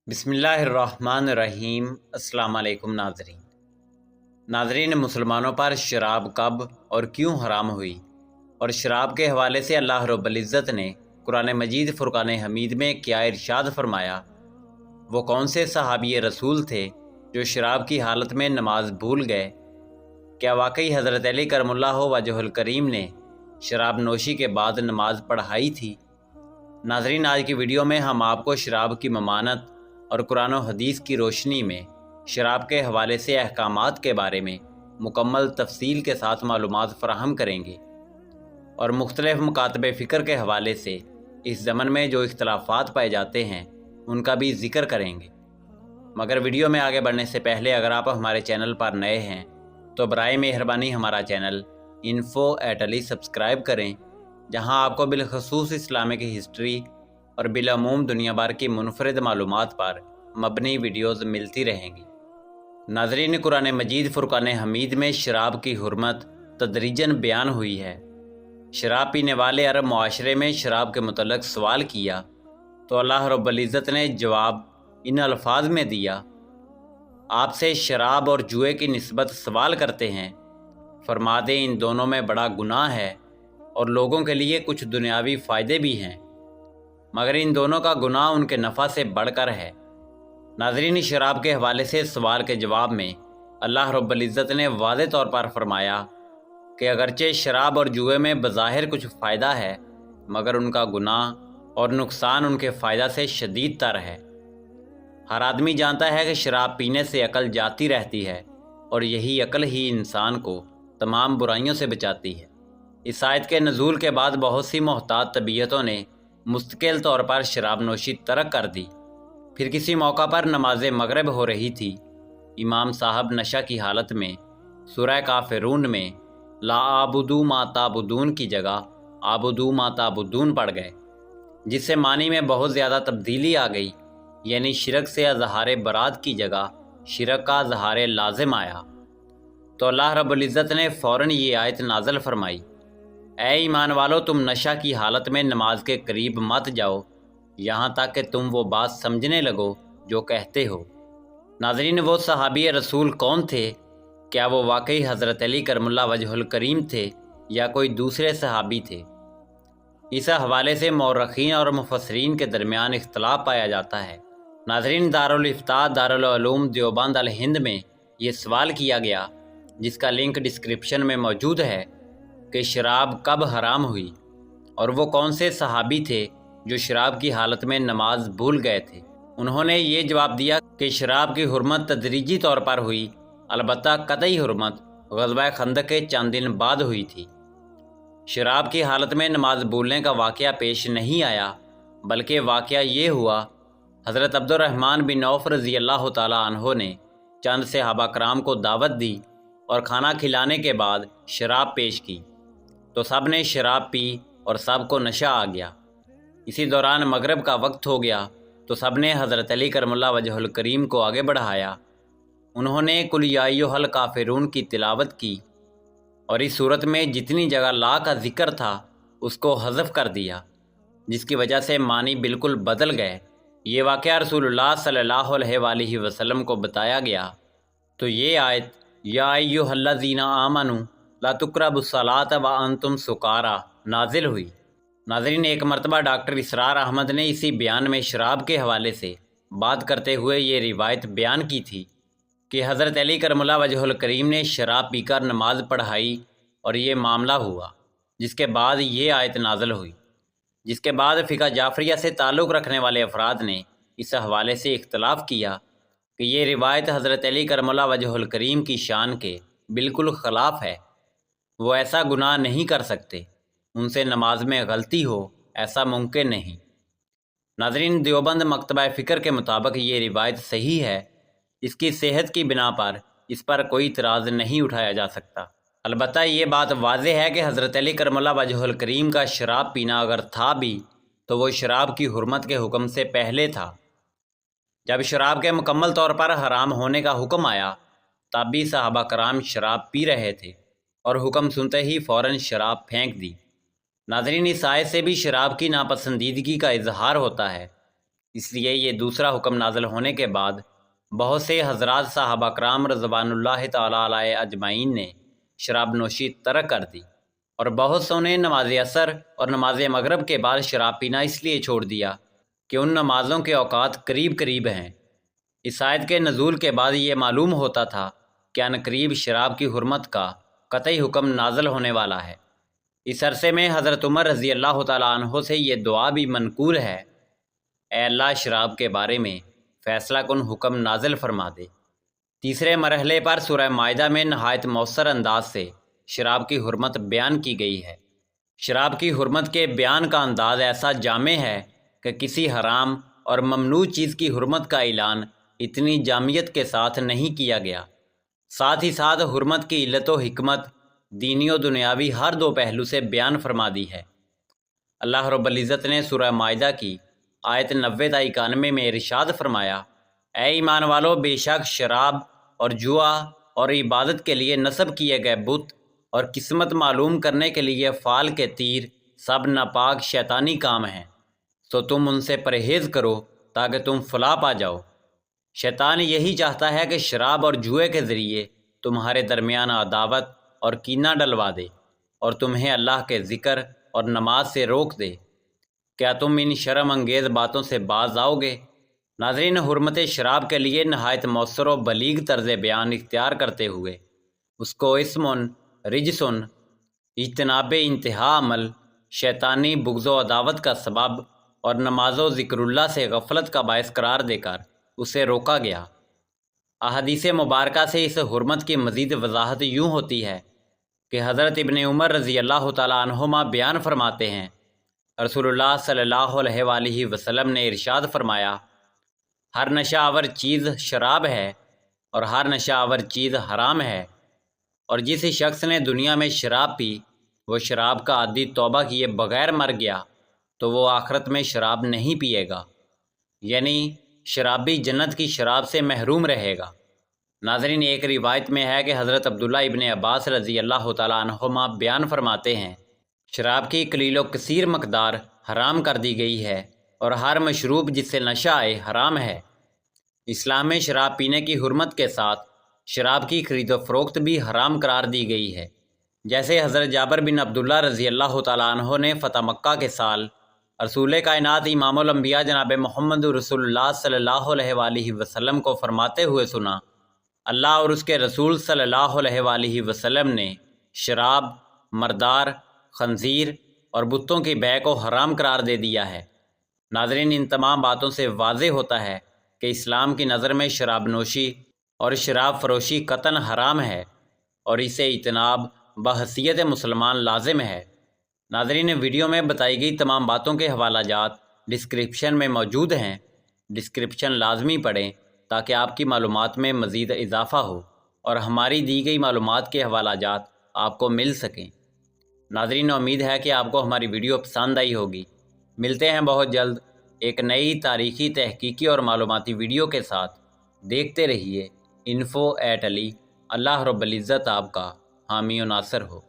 بسم اللہ الرحمن الرحیم۔ السلام علیکم ناظرین، مسلمانوں پر شراب کب اور کیوں حرام ہوئی، اور شراب کے حوالے سے اللہ رب العزت نے قرآن مجید فرقان حمید میں کیا ارشاد فرمایا؟ وہ کون سے صحابی رسول تھے جو شراب کی حالت میں نماز بھول گئے؟ کیا واقعی حضرت علی کرم اللہ وجہ الکریم نے شراب نوشی کے بعد نماز پڑھائی تھی؟ ناظرین، آج کی ویڈیو میں ہم آپ کو شراب کی ممانعت اور قرآن و حدیث کی روشنی میں شراب کے حوالے سے احکامات کے بارے میں مکمل تفصیل کے ساتھ معلومات فراہم کریں گے، اور مختلف مکاتب فکر کے حوالے سے اس زمن میں جو اختلافات پائے جاتے ہیں ان کا بھی ذکر کریں گے۔ مگر ویڈیو میں آگے بڑھنے سے پہلے اگر آپ ہمارے چینل پر نئے ہیں تو برائے مہربانی ہمارا چینل info@ali سبسکرائب کریں، جہاں آپ کو بالخصوص اسلامک ہسٹری اور بالعموم دنیا بھر کی منفرد معلومات پر مبنی ویڈیوز ملتی رہیں گی۔ ناظرین، قرآن مجید فرقان حمید میں شراب کی حرمت تدریجاً بیان ہوئی ہے۔ شراب پینے والے عرب معاشرے میں شراب کے متعلق سوال کیا تو اللہ رب العزت نے جواب ان الفاظ میں دیا: آپ سے شراب اور جوئے کی نسبت سوال کرتے ہیں، فرما دیں ان دونوں میں بڑا گناہ ہے اور لوگوں کے لیے کچھ دنیاوی فائدے بھی ہیں، مگر ان دونوں کا گناہ ان کے نفع سے بڑھ کر ہے۔ ناظرین، شراب کے حوالے سے سوال کے جواب میں اللہ رب العزت نے واضح طور پر فرمایا کہ اگرچہ شراب اور جوئے میں بظاہر کچھ فائدہ ہے، مگر ان کا گناہ اور نقصان ان کے فائدہ سے شدید تر ہے۔ ہر آدمی جانتا ہے کہ شراب پینے سے عقل جاتی رہتی ہے، اور یہی عقل ہی انسان کو تمام برائیوں سے بچاتی ہے۔ اس آیت کے نزول کے بعد بہت سی محتاط طبیعتوں نے مستقل طور پر شراب نوشی ترک کر دی۔ پھر کسی موقع پر نماز مغرب ہو رہی تھی، امام صاحب نشہ کی حالت میں سورہ کافرون میں لا اعبدو ما تعبدون کی جگہ اعبدو ما تعبدون پڑھ گئے، جس سے معنی میں بہت زیادہ تبدیلی آ گئی، یعنی شرک سے اظہار برات کی جگہ شرک کا اظہار لازم آیا۔ تو اللہ رب العزت نے فوراً یہ آیت نازل فرمائی: اے ایمان والو، تم نشہ کی حالت میں نماز کے قریب مت جاؤ یہاں تک کہ تم وہ بات سمجھنے لگو جو کہتے ہو۔ ناظرین، وہ صحابی رسول کون تھے؟ کیا وہ واقعی حضرت علی کرم اللہ وجہ الکریم تھے یا کوئی دوسرے صحابی تھے؟ اس حوالے سے مورخین اور مفسرین کے درمیان اختلاف پایا جاتا ہے۔ ناظرین، دارالافتاء دارالعلوم دیوبند الہند میں یہ سوال کیا گیا، جس کا لنک ڈسکرپشن میں موجود ہے، کہ شراب کب حرام ہوئی اور وہ کون سے صحابی تھے جو شراب کی حالت میں نماز بھول گئے تھے۔ انہوں نے یہ جواب دیا کہ شراب کی حرمت تدریجی طور پر ہوئی، البتہ قطعی حرمت غزوہ خندق کے چند دن بعد ہوئی تھی۔ شراب کی حالت میں نماز بھولنے کا واقعہ پیش نہیں آیا، بلکہ واقعہ یہ ہوا، حضرت عبد الرحمن بن عوف رضی اللہ تعالیٰ عنہ نے چند صحابہ کرام کو دعوت دی اور کھانا کھلانے کے بعد شراب پیش کی، تو سب نے شراب پی اور سب کو نشہ آ گیا۔ اسی دوران مغرب کا وقت ہو گیا تو سب نے حضرت علی کرم اللہ وجہ الکریم کو آگے بڑھایا۔ انہوں نے قل یا ایھا الکافرون کی تلاوت کی، اور اس صورت میں جتنی جگہ لا کا ذکر تھا اس کو حذف کر دیا، جس کی وجہ سے معنی بالکل بدل گئے۔ یہ واقعہ رسول اللہ صلی اللہ علیہ وآلہ وسلم کو بتایا گیا تو یہ آیت یا ایھا الذین آمنوا لا تقربوا الصلاۃ وانتم سکارى نازل ہوئی۔ ناظرین، ایک مرتبہ ڈاکٹر اسرار احمد نے اسی بیان میں شراب کے حوالے سے بات کرتے ہوئے یہ روایت بیان کی تھی کہ حضرت علی کرم اللہ وجہ الکریم نے شراب پی کر نماز پڑھائی اور یہ معاملہ ہوا، جس کے بعد یہ آیت نازل ہوئی۔ جس کے بعد فقہ جعفریہ سے تعلق رکھنے والے افراد نے اس حوالے سے اختلاف کیا کہ یہ روایت حضرت علی کرم اللہ وجہ الکریم کی شان کے بالکل خلاف ہے، وہ ایسا گناہ نہیں کر سکتے، ان سے نماز میں غلطی ہو ایسا ممکن نہیں۔ ناظرین، دیوبند مکتبہ فکر کے مطابق یہ روایت صحیح ہے، اس کی صحت کی بنا پر اس پر کوئی اعتراض نہیں اٹھایا جا سکتا۔ البتہ یہ بات واضح ہے کہ حضرت علی کرم اللہ وجہ الکریم کا شراب پینا اگر تھا بھی تو وہ شراب کی حرمت کے حکم سے پہلے تھا۔ جب شراب کے مکمل طور پر حرام ہونے کا حکم آیا تب بھی صحابہ کرام شراب پی رہے تھے اور حکم سنتے ہی فوراً شراب پھینک دی۔ ناظرین، اس آیت سے بھی شراب کی ناپسندیدگی کا اظہار ہوتا ہے اس لیے یہ دوسرا حکم نازل ہونے کے بعد بہت سے حضرات صحابہ کرام رضوان اللہ تعالیٰ علیہ اجمعین نے شراب نوشی ترک کر دی، اور بہت سوں نے نماز عصر اور نماز مغرب کے بعد شراب پینا اس لیے چھوڑ دیا کہ ان نمازوں کے اوقات قریب قریب ہیں۔ اس آیت کے نزول کے بعد یہ معلوم ہوتا تھا کہ عنقریب شراب کی حرمت کا قطعی حکم نازل ہونے والا ہے۔ اس عرصے میں حضرت عمر رضی اللہ تعالیٰ عنہ سے یہ دعا بھی منقول ہے، اے اللہ شراب کے بارے میں فیصلہ کن حکم نازل فرما دے۔ تیسرے مرحلے پر سورہ مائدہ میں نہایت مؤثر انداز سے شراب کی حرمت بیان کی گئی ہے۔ شراب کی حرمت کے بیان کا انداز ایسا جامع ہے کہ کسی حرام اور ممنوع چیز کی حرمت کا اعلان اتنی جامعیت کے ساتھ نہیں کیا گیا۔ ساتھ ہی ساتھ حرمت کی علت و حکمت دینی و دنیاوی ہر دو پہلو سے بیان فرما دی ہے۔ اللہ رب العزت نے سورہ مائدہ کی آیت 90 تا 91 میں ارشاد فرمایا، اے ایمان والو، بے شک شراب اور جوا اور عبادت کے لیے نصب کیے گئے بت اور قسمت معلوم کرنے کے لیے فال کے تیر سب ناپاک شیطانی کام ہیں، تو تم ان سے پرہیز کرو تاکہ تم فلاح پا جاؤ۔ شیطان یہی چاہتا ہے کہ شراب اور جوئے کے ذریعے تمہارے درمیان عداوت اور کینہ ڈلوا دے اور تمہیں اللہ کے ذکر اور نماز سے روک دے۔ کیا تم ان شرم انگیز باتوں سے باز آؤ گے؟ ناظرین، حرمت شراب کے لیے نہایت مؤثر و بلیغ طرز بیان اختیار کرتے ہوئے اس کو اسمن رجسن اجتناب انتہا عمل، شیطانی بغض و عداوت کا سبب اور نماز و ذکر اللہ سے غفلت کا باعث قرار دے کر اسے روکا گیا۔ احادیث مبارکہ سے اس حرمت کی مزید وضاحت یوں ہوتی ہے کہ حضرت ابن عمر رضی اللہ تعالیٰ عنہما بیان فرماتے ہیں، رسول اللہ صلی اللہ علیہ وآلہ وسلم نے ارشاد فرمایا، ہر نشہ آور چیز شراب ہے اور ہر نشہ آور چیز حرام ہے، اور جس شخص نے دنیا میں شراب پی وہ شراب کا عادی توبہ کیے بغیر مر گیا تو وہ آخرت میں شراب نہیں پیے گا، یعنی شرابی جنت کی شراب سے محروم رہے گا۔ ناظرین، ایک روایت میں ہے کہ حضرت عبداللہ ابن عباس رضی اللہ تعالیٰ عنہما بیان فرماتے ہیں، شراب کی قلیل و کثیر مقدار حرام کر دی گئی ہے اور ہر مشروب جس سے نشہ آئے حرام ہے۔ اسلام میں شراب پینے کی حرمت کے ساتھ شراب کی خرید و فروخت بھی حرام قرار دی گئی ہے، جیسے حضرت جابر بن عبداللہ رضی اللہ تعالیٰ عنہ نے فتح مکہ کے سال رسول کائنات امام الانبیاء جناب محمد رسول اللہ صلی اللہ علیہ وآلہ وسلم کو فرماتے ہوئے سنا، اللہ اور اس کے رسول صلی اللہ علیہ وآلہ وسلم نے شراب، مردار، خنزیر اور بتوں کی بیع کو حرام قرار دے دیا ہے۔ ناظرین، ان تمام باتوں سے واضح ہوتا ہے کہ اسلام کی نظر میں شراب نوشی اور شراب فروشی قطعاً حرام ہے اور اسے اجتناب بحیثیت مسلمان لازم ہے۔ ناظرین، ویڈیو میں بتائی گئی تمام باتوں کے حوالہ جات ڈسکرپشن میں موجود ہیں، ڈسکرپشن لازمی پڑھیں تاکہ آپ کی معلومات میں مزید اضافہ ہو اور ہماری دی گئی معلومات کے حوالہ جات آپ کو مل سکیں۔ ناظرین، امید ہے کہ آپ کو ہماری ویڈیو پسند آئی ہوگی۔ ملتے ہیں بہت جلد ایک نئی تاریخی، تحقیقی اور معلوماتی ویڈیو کے ساتھ۔ دیکھتے رہیے info@ali۔ اللہ رب العزت آپ کا حامی و ناصر ہو۔